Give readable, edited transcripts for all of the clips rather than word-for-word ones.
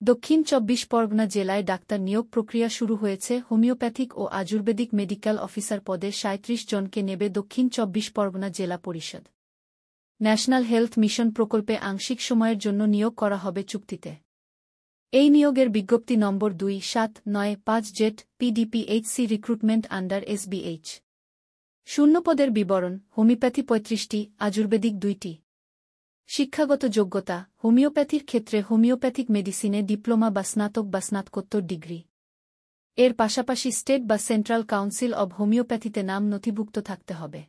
দক্ষিণ ২৪ পরগনা জেলায় ডাক্তার নিয়োগ প্রক্রিয়া শুরু হয়েছে। হোমিওপ্যাথিক ও আয়ুর্বেদিক মেডিকেল অফিসার পদে ৩৭ জনকে নেবে দক্ষিণ ২৪ পরগনা জেলা পরিষদ। ন্যাশনাল হেলথ মিশন প্রকল্পে আংশিক সময়ের জন্য নিয়োগ করা হবে চুক্তিতে। এই নিয়োগের বিজ্ঞপ্তি নম্বর ২৭৯৫ জেট পিডিপিএইচসি রিক্রুটমেন্ট আন্ডার এসবিএইচ। শূন্যপদের বিবরণ: হোমিওপ্যাথি ৩৫টি, আয়ুর্বেদিক ২টি। শিক্ষাগত যোগ্যতা: হোমিওপ্যাথির ক্ষেত্রে হোমিওপ্যাথিক মেডিসিনে ডিপ্লোমা বা স্নাতক বা স্নাতকোত্তর ডিগ্রি। এর পাশাপাশি স্টেট বা সেন্ট্রাল কাউন্সিল অব হোমিওপ্যাথিতে নাম নথিভুক্ত থাকতে হবে।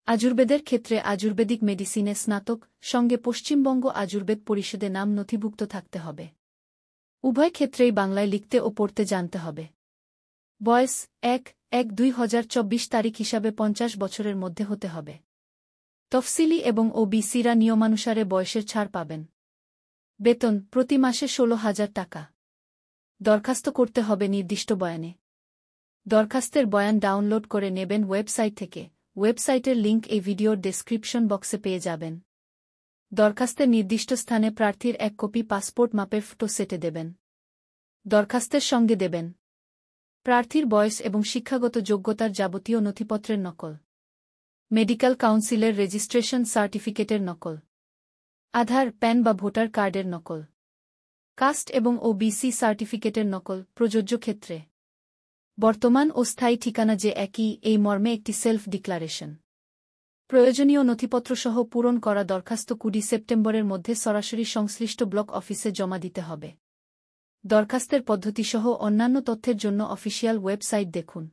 আয়ুর্বেদের ক্ষেত্রে আয়ুর্বেদিক মেডিসিনে স্নাতক, সঙ্গে পশ্চিমবঙ্গ আয়ুর্বেদ পরিষদে নাম নথিভুক্ত থাকতে হবে। উভয় ক্ষেত্রেই বাংলায় লিখতে ও পড়তে জানতে হবে। বয়স: ১-১-২০২৪ তারিখ হিসাবে ৫০ বছরের মধ্যে হতে হবে। তফসিলি এবং ওবিসিরা নিয়মানুসারে বয়সের ছাড় পাবেন। বেতন: প্রতি মাসে ১৬,০০০ টাকা। দরখাস্ত করতে হবে নির্দিষ্ট বয়ানে। দরখাস্তের বয়ান ডাউনলোড করে নেবেন ওয়েবসাইট থেকে। ওয়েবসাইটের লিঙ্ক এই ভিডিওর ডেসক্রিপশন বক্সে পেয়ে যাবেন। দরখাস্তের নির্দিষ্ট স্থানে প্রার্থীর এক কপি পাসপোর্ট মাপের ফটো সেটে দেবেন। দরখাস্তের সঙ্গে দেবেন প্রার্থীর বয়স এবং শিক্ষাগত যোগ্যতার যাবতীয় নথিপত্রের নকল, মেডিকেল কাউন্সিলের রেজিস্ট্রেশন সার্টিফিকেটের নকল, আধার, প্যান বা ভোটার কার্ডের নকল, কাস্ট এবং ওবিসি সার্টিফিকেটের নকল প্রযোজ্য ক্ষেত্রে। বর্তমান ও স্থায়ী ঠিকানা যে একই, এই মর্মে একটি সেলফ ডিক্লারেশন। প্রয়োজনীয় নথিপত্রসহ পূরণ করা দরখাস্ত ২০ সেপ্টেম্বরের মধ্যে সরাসরি সংশ্লিষ্ট ব্লক অফিসে জমা দিতে হবে। দরখাস্তের পদ্ধতিসহ অন্যান্য তথ্যের জন্য অফিসিয়াল ওয়েবসাইট দেখুন।